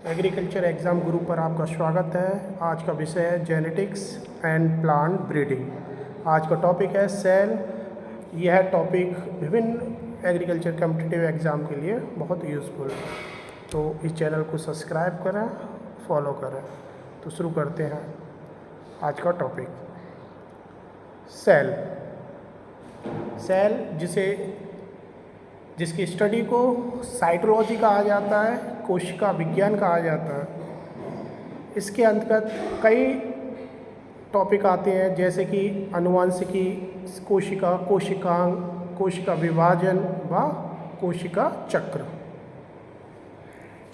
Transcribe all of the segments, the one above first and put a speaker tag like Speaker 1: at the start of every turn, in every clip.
Speaker 1: Agriculture exam group पर आपका स्वागत है। आज का विषय है जेनेटिक्स एंड प्लांट ब्रीडिंग। आज का टॉपिक है सेल। यह टॉपिक विभिन्न एग्रीकल्चर कॉम्पिटिटिव एग्ज़ाम के लिए बहुत यूज़फुल है, तो इस चैनल को सब्सक्राइब करें, फॉलो करें। तो शुरू करते हैं आज का टॉपिक। सेल जिसकी स्टडी को साइटोलॉजी कहा जाता है, कोशिका विज्ञान कहा जाता है। इसके अंतर्गत कई टॉपिक आते हैं, जैसे कि आनुवंशिकी, कोशिकांग, कोशिका विभाजन व कोशिका चक्र।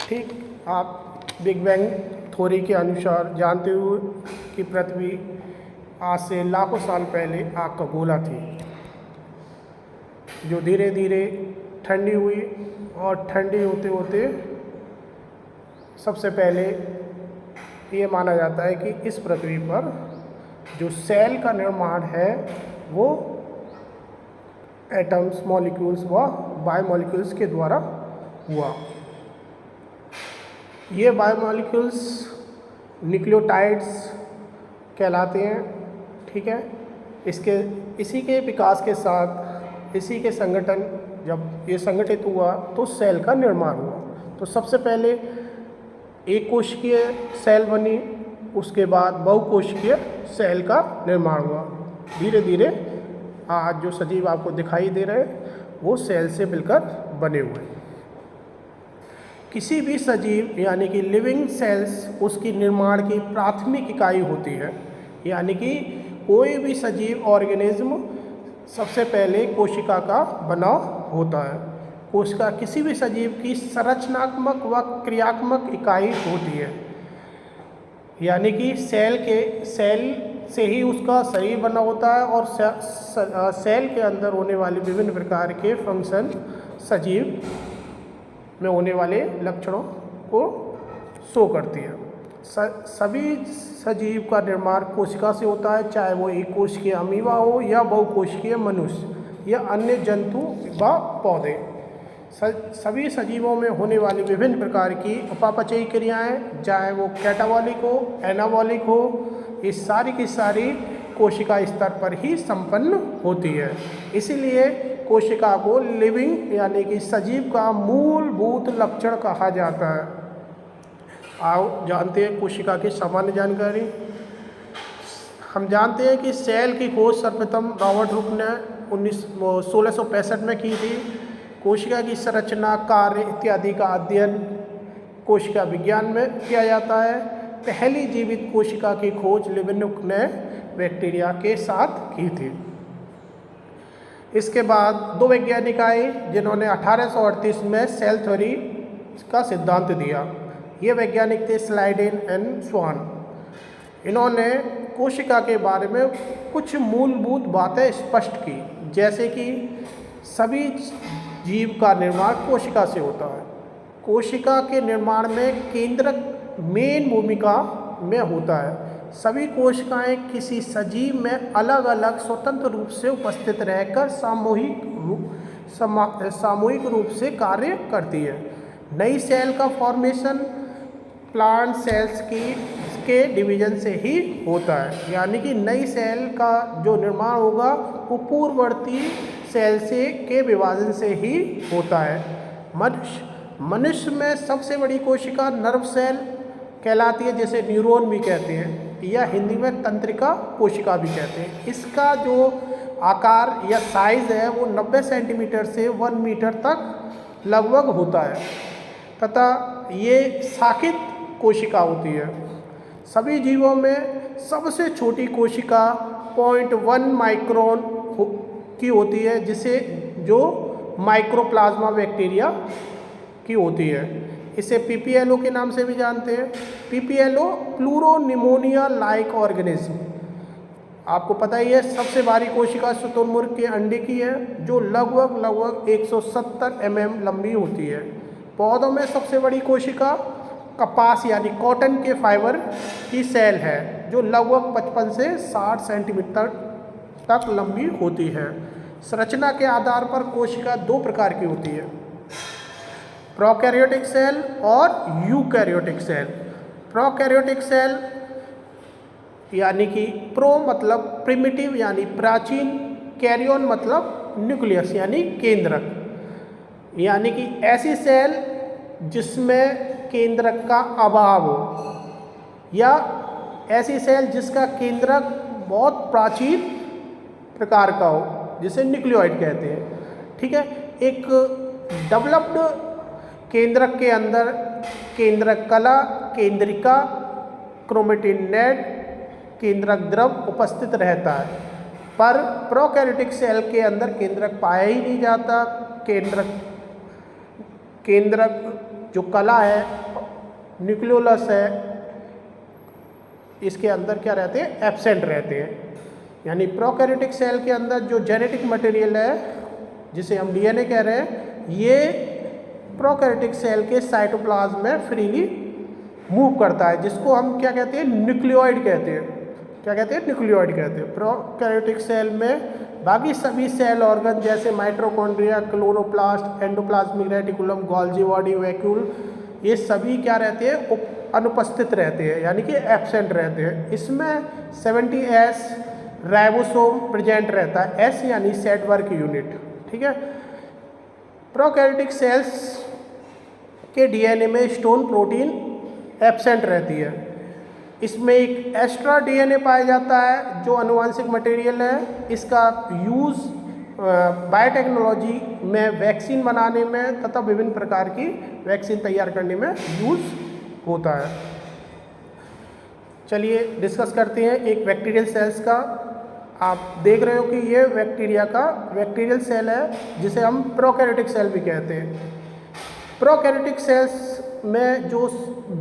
Speaker 1: ठीक, आप बिग बैंग थ्योरी के अनुसार जानते हुए कि पृथ्वी आज से लाखों साल पहले आग का गोला थी, जो धीरे धीरे ठंडी हुई और ठंडी होते होते सबसे पहले ये माना जाता है कि इस पृथ्वी पर जो सेल का निर्माण है वो एटम्स, मॉलिक्यूल्स व बायोमॉलिक्यूल्स के द्वारा हुआ। ये बायोमॉलिक्यूल्स न्यूक्लियोटाइड्स कहलाते हैं। ठीक है, इसी के विकास के साथ, इसी के संगठन, जब ये संगठित हुआ तो सेल का निर्माण हुआ। तो सबसे पहले एक कोशिकीय सेल बनी, उसके बाद बहुकोशिकीय सेल का निर्माण हुआ। धीरे धीरे आज जो सजीव आपको दिखाई दे रहे हैं वो सेल से मिलकर बने हुए। किसी भी सजीव यानी कि लिविंग सेल्स उसकी निर्माण की प्राथमिक इकाई होती है। यानी कि कोई भी सजीव ऑर्गेनिज्म सबसे पहले कोशिका का बना होता है। कोशिका किसी भी सजीव की संरचनात्मक व क्रियात्मक इकाई होती है। यानी कि सेल से ही उसका शरीर बना होता है और सेल के अंदर होने वाले विभिन्न प्रकार के फंक्शन सजीव में होने वाले लक्षणों को शो करती है। सभी सजीव का निर्माण कोशिका से होता है, चाहे वो एक कोशिकीय अमीबा हो या बहुकोशिकीय मनुष्य या अन्य जंतु व पौधे। सभी सजीवों में होने वाली विभिन्न प्रकार की उपापचयी क्रियाएं, चाहे वो कैटाबॉलिक हो, एनाबॉलिक हो, ये सारी की सारी कोशिका स्तर पर ही संपन्न होती है। इसीलिए कोशिका को लिविंग यानी कि सजीव का मूलभूत लक्षण कहा जाता है। आओ जानते हैं कोशिका की सामान्य जानकारी। हम जानते हैं कि सेल की खोज सर्वप्रथम रॉबर्ट हुक ने 1665 में की थी। कोशिका की संरचना, कार्य इत्यादि का अध्ययन कोशिका विज्ञान में किया जाता है। पहली जीवित कोशिका की खोज लिविनुक ने बैक्टीरिया के साथ की थी। इसके बाद दो वैज्ञानिक आए जिन्होंने 1838 में सेल थ्योरी का सिद्धांत दिया। ये वैज्ञानिक थे स्लाइडेन एंड स्वान। इन्होंने कोशिका के बारे में कुछ मूलभूत बातें स्पष्ट की, जैसे कि सभी जीव का निर्माण कोशिका से होता है। कोशिका के निर्माण में केंद्रक मेन भूमिका में होता है। सभी कोशिकाएं किसी सजीव में अलग अलग स्वतंत्र रूप से उपस्थित रहकर सामूहिक रूप से कार्य करती है। नई सेल का फॉर्मेशन प्लांट सेल्स के डिवीजन से ही होता है। यानी कि नई सेल का जो निर्माण होगा वो पूर्ववर्ती सेल के विभाजन से ही होता है। मनुष्य में सबसे बड़ी कोशिका नर्व सेल कहलाती है, जिसे न्यूरॉन भी कहते हैं, या हिंदी में तंत्रिका कोशिका भी कहते हैं। इसका जो आकार या साइज़ है वो 90 सेंटीमीटर से 1 मीटर तक लगभग होता है, तथा ये शाखित कोशिका होती है। सभी जीवों में सबसे छोटी कोशिका 0.1 माइक्रोन की होती है, जो माइक्रोप्लाज्मा बैक्टीरिया की होती है। इसे पीपीएलओ के नाम से भी जानते हैं। PPLO pleuropneumonia like organism. आपको पता ही है, सबसे भारी कोशिका शुतुरमुर्ग के अंडे की है, जो लगभग 170 mm लंबी होती है। पौधों में सबसे बड़ी कोशिका कपास यानी कॉटन के फाइबर की सेल है, जो लगभग 55 से 60 सेंटीमीटर तक लंबी होती है। संरचना के आधार पर कोशिका दो प्रकार की होती है। प्रोकैरियोटिक सेल और यूकैरियोटिक सेल। प्रोकैरियोटिक सेल यानी कि प्रो मतलब प्रिमिटिव यानी प्राचीन, कैरियन मतलब न्यूक्लियस यानी केंद्रक, यानी कि ऐसी सेल जिसमें केंद्रक का अभाव हो, या ऐसी सेल जिसका केंद्रक बहुत प्राचीन प्रकार का हो, जिसे न्यूक्लियोइड कहते हैं। ठीक है, एक डेवलप्ड केंद्रक के अंदर केंद्रक कला, केंद्रिका, क्रोमेटिन नेट, केंद्रक द्रव उपस्थित रहता है, पर प्रोकैरियोटिक सेल के अंदर केंद्रक पाया ही नहीं जाता। केंद्रक जो कला है, न्यूक्लियोलस है, इसके अंदर क्या रहते हैं, एब्सेंट रहते हैं। यानी प्रोकैरियोटिक सेल के अंदर जो जेनेटिक मटेरियल है, जिसे हम डीएनए कह रहे हैं, ये प्रोकैरियोटिक सेल के साइटोप्लाज्म में फ्रीली मूव करता है, जिसको हम क्या कहते हैं, न्यूक्लियोइड कहते हैं। क्या कहते हैं, न्यूक्लियोइड कहते हैं। प्रोकैरियोटिक सेल में बाकी सभी सेल ऑर्गन जैसे mitochondria, chloroplast, endoplasmic reticulum, Golgi body, vacuole, ये सभी क्या रहते हैं, अनुपस्थित रहते हैं, यानी कि एब्सेंट रहते हैं। इसमें 70S राइबोसोम प्रेजेंट रहता है, एस यानी सेट वर्क यूनिट। ठीक है, प्रोकैरियोटिक सेल्स के डीएनए में स्टोन प्रोटीन एब्सेंट रहती है। इसमें एक एक्स्ट्रा डीएनए पाया जाता है जो आनुवंशिक मटेरियल है। इसका यूज़ बायोटेक्नोलॉजी में वैक्सीन बनाने में तथा विभिन्न प्रकार की वैक्सीन तैयार करने में यूज़ होता है। चलिए डिस्कस करते हैं एक बैक्टीरियल सेल्स का। आप देख रहे हो कि ये बैक्टीरिया का बैक्टीरियल सेल है, जिसे हम प्रोकैरियोटिक सेल भी कहते हैं। प्रोकैरियोटिक सेल्स में जो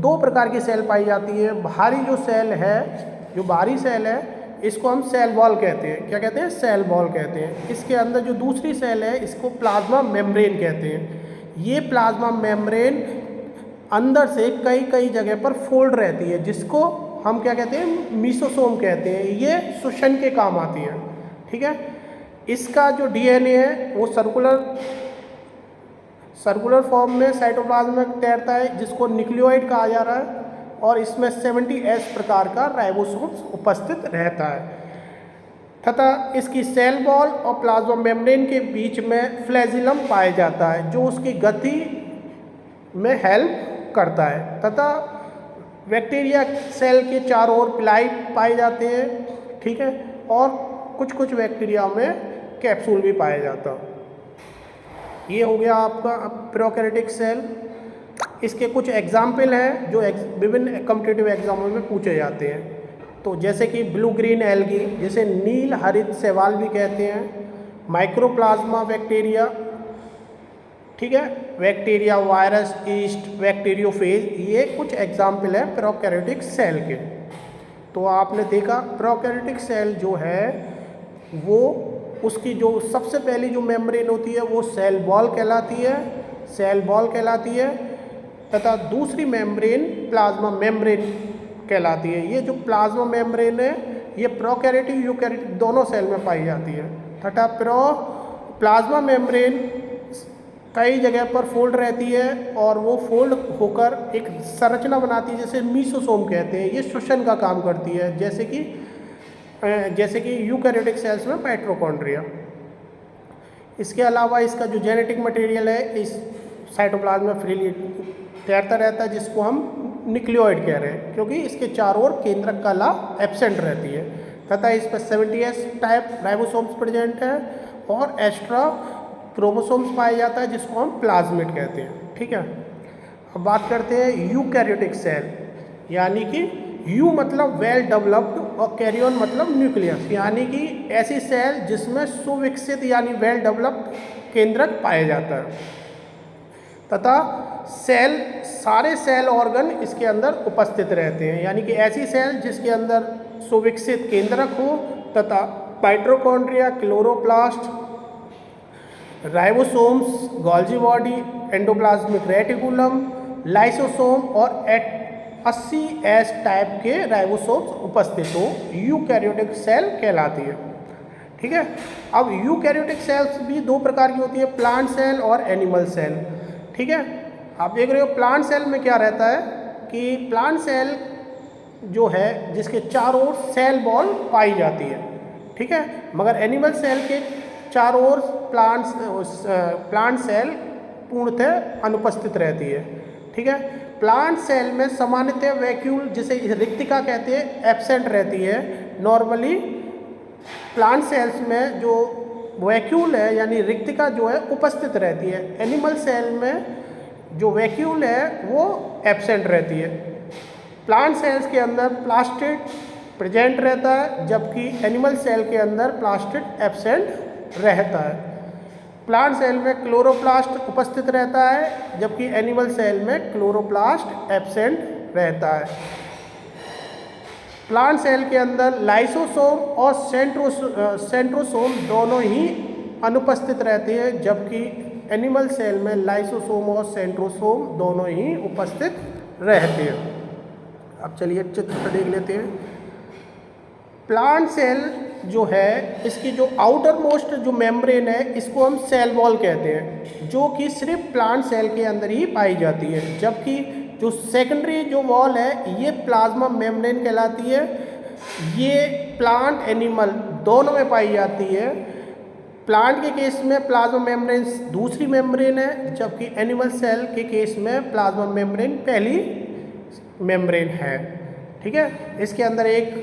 Speaker 1: दो प्रकार की सेल पाई जाती है। बाहरी जो सेल है, जो बाहरी सेल है, इसको हम सेल वॉल कहते हैं। क्या कहते हैं, सेल वॉल कहते हैं। इसके अंदर जो दूसरी सेल है, इसको प्लाज्मा मेम्ब्रेन कहते हैं। ये प्लाज्मा मेम्ब्रेन अंदर से कई कई जगह पर फोल्ड रहती है, जिसको हम क्या कहते हैं, मीसोसोम कहते हैं। ये श्वसन के काम आती है। ठीक है, इसका जो डीएनए है वो सर्कुलर फॉर्म में साइटोप्लाज्म में तैरता है, जिसको न्यूक्लियोइड कहा जा रहा है, और इसमें 70S प्रकार का राइबोसोम्स उपस्थित रहता है, तथा इसकी सेल वॉल और प्लाज्मा मेम्ब्रेन के बीच में फ्लैजिलम पाया जाता है, जो उसकी गति में हेल्प करता है, तथा बैक्टीरिया सेल के चारों ओर पिलाई पाए जाते हैं। ठीक है, और कुछ कुछ बैक्टीरिया में कैप्सूल भी पाया जाता है। ये हो गया आपका प्रोकैरियोटिक सेल। इसके कुछ एग्जाम्पल हैं जो विभिन्न कॉम्पिटिटिव एग्जामों में पूछे जाते हैं। तो जैसे कि ब्लू ग्रीन एल्गी, जिसे नील हरित शैवाल भी कहते हैं, माइक्रोप्लाज्मा बैक्टीरिया, ठीक है, बैक्टीरिया, वायरस, ईस्ट, बैक्टीरियोफेज, ये कुछ एग्जाम्पल है प्रोकैरियोटिक सेल के। तो आपने देखा प्रोकैरियोटिक सेल जो है वो उसकी जो सबसे पहली जो मेम्ब्रेन होती है वो सेल वॉल कहलाती है, सेल वॉल कहलाती है, तथा दूसरी मेम्ब्रेन प्लाज्मा मेम्ब्रेन कहलाती है। ये जो प्लाज्मा मेम्ब्रेन है ये प्रोकैरियोटिक यूकैरियोटिक दोनों सेल में पाई जाती है, तथा प्लाज्मा मेम्ब्रेन कई जगह पर फोल्ड रहती है और वो फोल्ड होकर एक संरचना बनाती है, जैसे मीसोसोम कहते हैं। ये श्वसन का काम करती है, जैसे कि यूकैरियोटिक सेल्स में माइटोकॉन्ड्रिया। इसके अलावा इसका जो जेनेटिक मटेरियल है इस साइटोप्लाज्म में फ्रीली तैरता रहता है, जिसको हम न्यूक्लियोइड कह रहे हैं, क्योंकि इसके चारों ओर केंद्रक कला एब्सेंट रहती है, तथा इस पर 70S टाइप राइबोसोम्स प्रेजेंट है और एक्स्ट्रा क्रोमोसोम्स पाया जाता है, जिसको हम प्लाज्मिड कहते हैं। ठीक है, अब बात करते हैं यूकैरियोटिक सेल, यानी कि यू मतलब वेल डेवलप्ड और कैरियन मतलब न्यूक्लियस, यानी कि ऐसी सेल जिसमें सुविकसित यानी वेल डेवलप्ड केंद्रक पाया जाता है, तथा सारे सेल ऑर्गन इसके अंदर उपस्थित रहते हैं, यानी कि ऐसी सेल जिसके अंदर सुविकसित केंद्रक हो, तथा mitochondria, chloroplast, ribosomes, Golgi body, endoplasmic reticulum, lysosome और 80S टाइप के राइबोसोम्स उपस्थित हो, यूकैरियोटिक सेल कहलाती है। ठीक है, अब यूकैरियोटिक सेल्स भी दो प्रकार की होती है, प्लांट सेल और एनिमल सेल। ठीक है, आप देख रहे हो प्लांट सेल में क्या रहता है कि प्लांट सेल जो है जिसके चारों ओर सेल वॉल पाई जाती है, ठीक है, मगर एनिमल सेल के चारों ओर प्लांट सेल पूर्णतः अनुपस्थित रहती है, ठीक है। प्लांट सेल में सामान्यतः वैक्यूल जिसे रिक्तिका कहते हैं एब्सेंट रहती है। नॉर्मली प्लांट सेल्स में जो वैक्यूल है यानी रिक्तिका जो है उपस्थित रहती है। एनिमल सेल में जो वैक्यूल है वो एब्सेंट रहती है। प्लांट सेल्स के अंदर प्लास्टिड प्रेजेंट रहता है जबकि एनिमल सेल के अंदर प्लास्टिड एब्सेंट रहता है। प्लांट सेल में क्लोरोप्लास्ट उपस्थित रहता है जबकि एनिमल सेल में क्लोरोप्लास्ट एब्सेंट रहता है। प्लांट सेल के अंदर लाइसोसोम और सेंट्रोसोम दोनों ही अनुपस्थित रहते हैं जबकि एनिमल सेल में लाइसोसोम और सेंट्रोसोम दोनों ही उपस्थित रहते हैं। अब चलिए चित्र पर देख लेते हैं। प्लांट सेल जो है इसकी जो आउटर मोस्ट जो मेम्ब्रेन है इसको हम सेल वॉल कहते हैं, जो कि सिर्फ प्लांट सेल के अंदर ही पाई जाती है, जबकि जो सेकेंडरी जो वॉल है ये प्लाज्मा मेम्ब्रेन कहलाती है। ये प्लांट एनिमल दोनों में पाई जाती है। प्लांट के केस में प्लाज्मा मेम्ब्रेन दूसरी मेम्ब्रेन है जबकि एनिमल सेल के केस में प्लाज्मा मेम्ब्रेन पहली मेम्ब्रेन है, ठीक है। इसके अंदर एक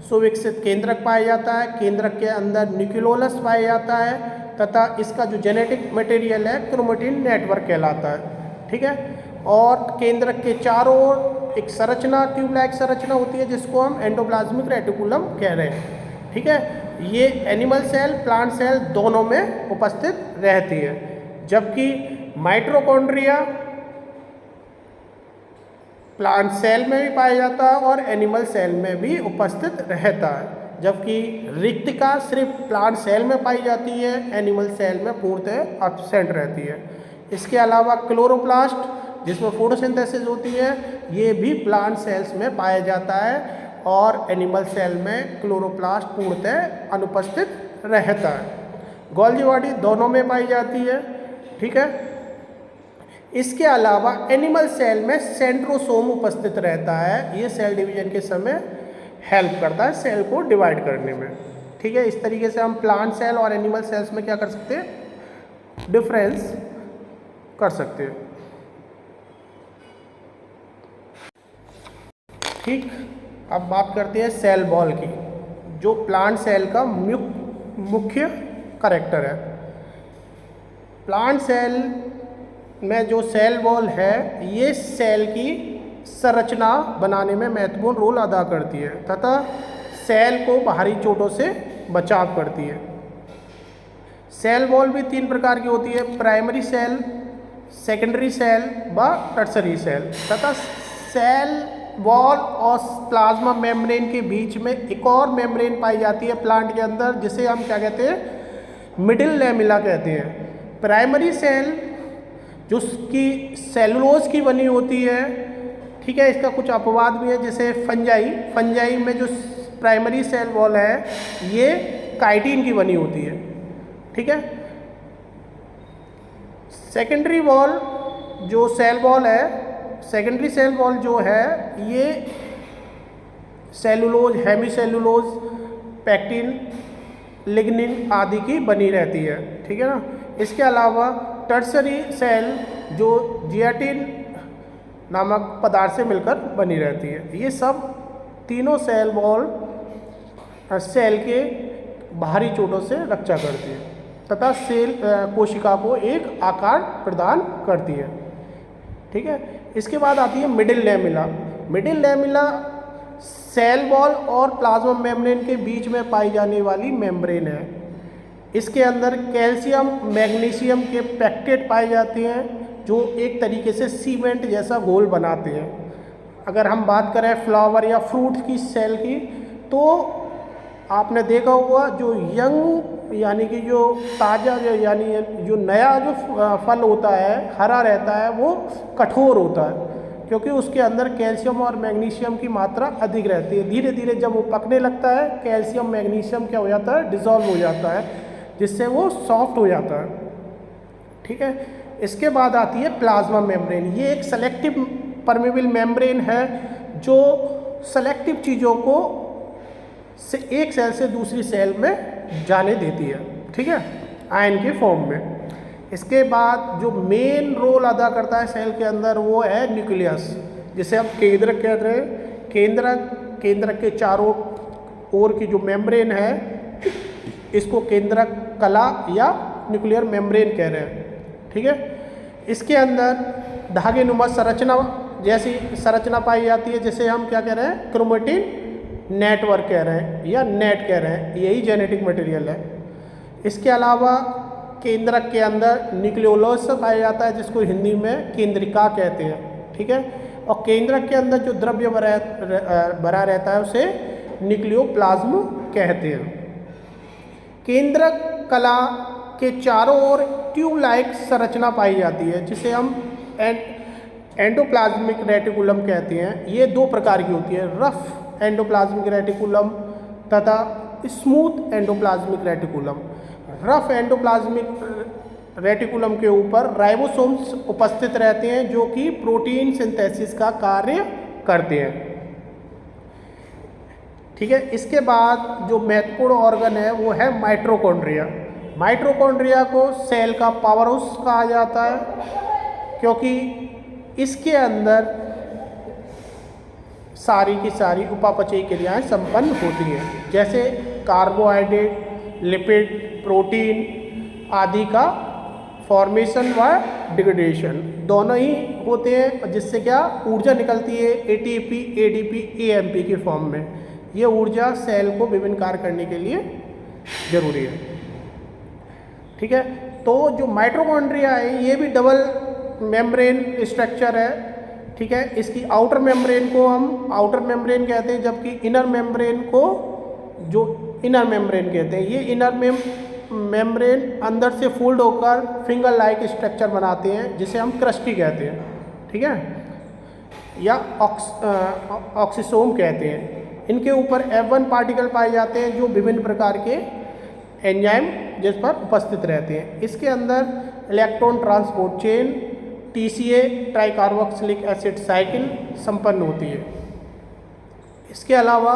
Speaker 1: सुविकसित केंद्रक पाया जाता है, केंद्रक के अंदर न्यूक्लियोलस पाया जाता है तथा इसका जो जेनेटिक मटेरियल है क्रोमेटिन नेटवर्क कहलाता है, ठीक है। और केंद्रक के चारों ओर एक संरचना ट्यूब लाइक संरचना होती है जिसको हम एंडोप्लाज्मिक रेटिकुलम कह रहे हैं, ठीक है। ये एनिमल सेल प्लांट सेल दोनों में उपस्थित रहती है, जबकि माइटोकॉन्ड्रिया प्लांट सेल में भी पाया जाता है और एनिमल सेल में भी उपस्थित रहता है, जबकि रिक्तिका सिर्फ प्लांट सेल में पाई जाती है, एनिमल सेल में पूर्णतः एब्सेंट रहती है। इसके अलावा क्लोरोप्लास्ट जिसमें फोटोसिंथेसिस होती है ये भी प्लांट सेल्स में पाया जाता है और एनिमल सेल में क्लोरोप्लास्ट पूर्णतः अनुपस्थित रहता है। गोल्गी बॉडी दोनों में पाई जाती है, ठीक है। इसके अलावा एनिमल सेल में सेंट्रोसोम उपस्थित रहता है, ये सेल डिवीजन के समय हेल्प करता है सेल को डिवाइड करने में, ठीक है। इस तरीके से हम प्लांट सेल और एनिमल सेल्स में क्या कर सकते हैं, डिफरेंस कर सकते हैं, ठीक। अब बात करते हैं सेल वॉल की, जो प्लांट सेल का मुख्य कैरेक्टर है। प्लांट सेल में जो सेल वॉल है ये सेल की संरचना बनाने में महत्वपूर्ण रोल अदा करती है तथा सेल को बाहरी चोटों से बचाव करती है। सेल वॉल भी तीन प्रकार की होती है, प्राइमरी सेल, सेकेंडरी सेल व टर्सरी सेल तथा सेल वॉल और प्लाज्मा मेम्ब्रेन के बीच में एक और मेम्ब्रेन पाई जाती है प्लांट के अंदर जिसे हम क्या कहते हैं, मिडिल लैमिला कहते हैं। प्राइमरी सेल जो कि सेलुलोज की बनी होती है, ठीक है। इसका कुछ अपवाद भी है जैसे फंजाई में जो प्राइमरी सेल वॉल है ये काइटिन की बनी होती है, ठीक है। सेकेंडरी वॉल जो सेल वॉल है, सेकेंडरी सेल वॉल जो है ये सेलुलोज, हेमीसेलुलोज, पैक्टिन, लिग्निन आदि की बनी रहती है, ठीक है ना। इसके अलावा टर्सरी सेल जो जियाटिन नामक पदार्थ से मिलकर बनी रहती है। ये सब तीनों सेल वॉल सेल के बाहरी चोटों से रक्षा करती है तथा सेल कोशिका को एक आकार प्रदान करती है, ठीक है। इसके बाद आती है middle lamella. Middle lamella cell wall और प्लाज्मा मेम्ब्रेन के बीच में पाई जाने वाली मेम्ब्रेन है। इसके अंदर कैल्शियम मैग्नीशियम के पैक्टेट पाए जाते हैं जो एक तरीके से सीमेंट जैसा घोल बनाते हैं। अगर हम बात करें फ्लावर या फ्रूट की सेल की तो आपने देखा होगा जो यंग यानी कि जो ताज़ा यानी जो नया जो फल होता है हरा रहता है वो कठोर होता है क्योंकि उसके अंदर कैल्शियम और मैग्नीशियम की मात्रा अधिक रहती है। धीरे धीरे जब वो पकने लगता है कैल्शियम मैग्नीशियम क्या हो जाता है, डिज़ोल्व हो जाता है जिससे वो सॉफ्ट हो जाता है, ठीक है। इसके बाद आती है प्लाज्मा मेम्ब्रेन। ये एक सेलेक्टिव परमेबल मेम्ब्रेन है जो सेलेक्टिव चीज़ों को से एक सेल से दूसरी सेल में जाने देती है, ठीक है, आयन के फॉर्म में। इसके बाद जो मेन रोल अदा करता है सेल के अंदर वो है न्यूक्लियस, जिसे हम केंद्रक कहते हैं। केंद्रक के चारों ओर की जो मेम्ब्रेन है इसको केंद्रक कला या न्यूक्लियर मेम्ब्रेन कह रहे हैं, ठीक है। इसके अंदर धागे नुमा संरचना जैसी संरचना पाई जाती है, जिसे हम क्या कह रहे हैं, क्रोमेटिन नेटवर्क कह रहे हैं या नेट कह रहे हैं, यही जेनेटिक मटेरियल है। इसके अलावा केंद्रक के अंदर न्यूक्लियोलस पाया जाता है, जिसको हिंदी में केंद्रिका कहते हैं, ठीक है। और केंद्रक के अंदर जो द्रव्य भरा रहता है उसे न्यूक्लियोप्लाज्म कहते हैं। केंद्रक कला के चारों ओर ट्यूब लाइक संरचना पाई जाती है, जिसे हम एंडोप्लाज्मिक रेटिकुलम कहते हैं। ये दो प्रकार की होती है, रफ एंडोप्लाज्मिक रेटिकुलम तथा smooth endoplasmic reticulum. Rough endoplasmic reticulum के ऊपर राइबोसोम्स उपस्थित रहते हैं जो कि प्रोटीन सिंथेसिस का कार्य करते हैं, ठीक है। इसके बाद जो महत्वपूर्ण ऑर्गन है वो है माइटोकॉन्ड्रिया। माइटोकॉन्ड्रिया को सेल का पावर हाउस कहा जाता है, क्योंकि इसके अंदर सारी की सारी उपापचयी क्रियाएं संपन्न होती हैं, जैसे कार्बोहाइड्रेट, लिपिड, प्रोटीन आदि का फॉर्मेशन व डिग्रेडेशन दोनों ही होते हैं, जिससे क्या ऊर्जा निकलती है एटीपी, एडीपी, एएमपी के फॉर्म में। ये ऊर्जा सेल को विभिन्न कार्य करने के लिए जरूरी है, ठीक है। तो जो माइटोकॉन्ड्रिया है ये भी डबल मेम्ब्रेन स्ट्रक्चर है, ठीक है। इसकी आउटर मेम्ब्रेन को हम आउटर मेम्ब्रेन कहते हैं, जबकि इनर मेम्ब्रेन को जो इनर मेम्ब्रेन कहते हैं। ये इनर मेम्ब्रेन अंदर से फोल्ड होकर फिंगर लाइक स्ट्रक्चर बनाते हैं, जिसे हम क्रस्टी कहते हैं, ठीक है, या ऑक्सीसोम कहते हैं। इनके ऊपर F1 पार्टिकल पाए जाते हैं जो विभिन्न प्रकार के एंजाइम जिस पर उपस्थित रहते हैं। इसके अंदर electron transport chain TCA tricarboxylic acid cycle संपन्न होती है। इसके अलावा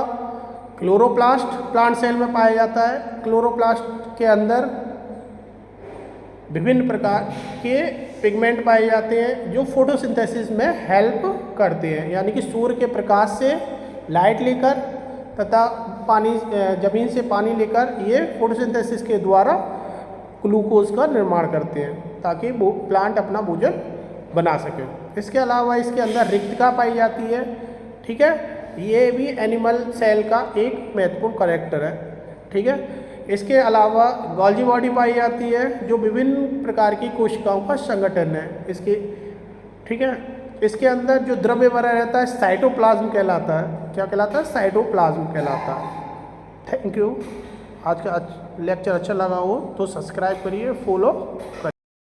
Speaker 1: क्लोरोप्लास्ट प्लांट सेल में पाया जाता है। क्लोरोप्लास्ट के अंदर विभिन्न प्रकार के पिगमेंट पाए जाते हैं जो फोटोसिंथेसिस में हेल्प करते हैं, यानी कि सूर्य के प्रकाश से लाइट लेकर तथा पानी ज़मीन से पानी लेकर ये फोटोसिंथेसिस के द्वारा ग्लूकोज का निर्माण करते हैं, ताकि वो प्लांट अपना भोजन बना सके। इसके अलावा इसके अंदर रिक्तिका पाई जाती है, ठीक है। ये भी एनिमल सेल का एक महत्वपूर्ण कैरेक्टर है, ठीक है। इसके अलावा गोल्जी बॉडी पाई जाती है जो विभिन्न प्रकार की कोशिकाओं का संगठन है इसकी, ठीक है। इसके अंदर जो द्रव्य भरा रहता है साइटोप्लाज्म कहलाता है। क्या कहलाता है? साइटोप्लाज्म कहलाता है। Thank you. आज का लेक्चर अच्छा लगा हो तो सब्सक्राइब करिए, फॉलो करिए।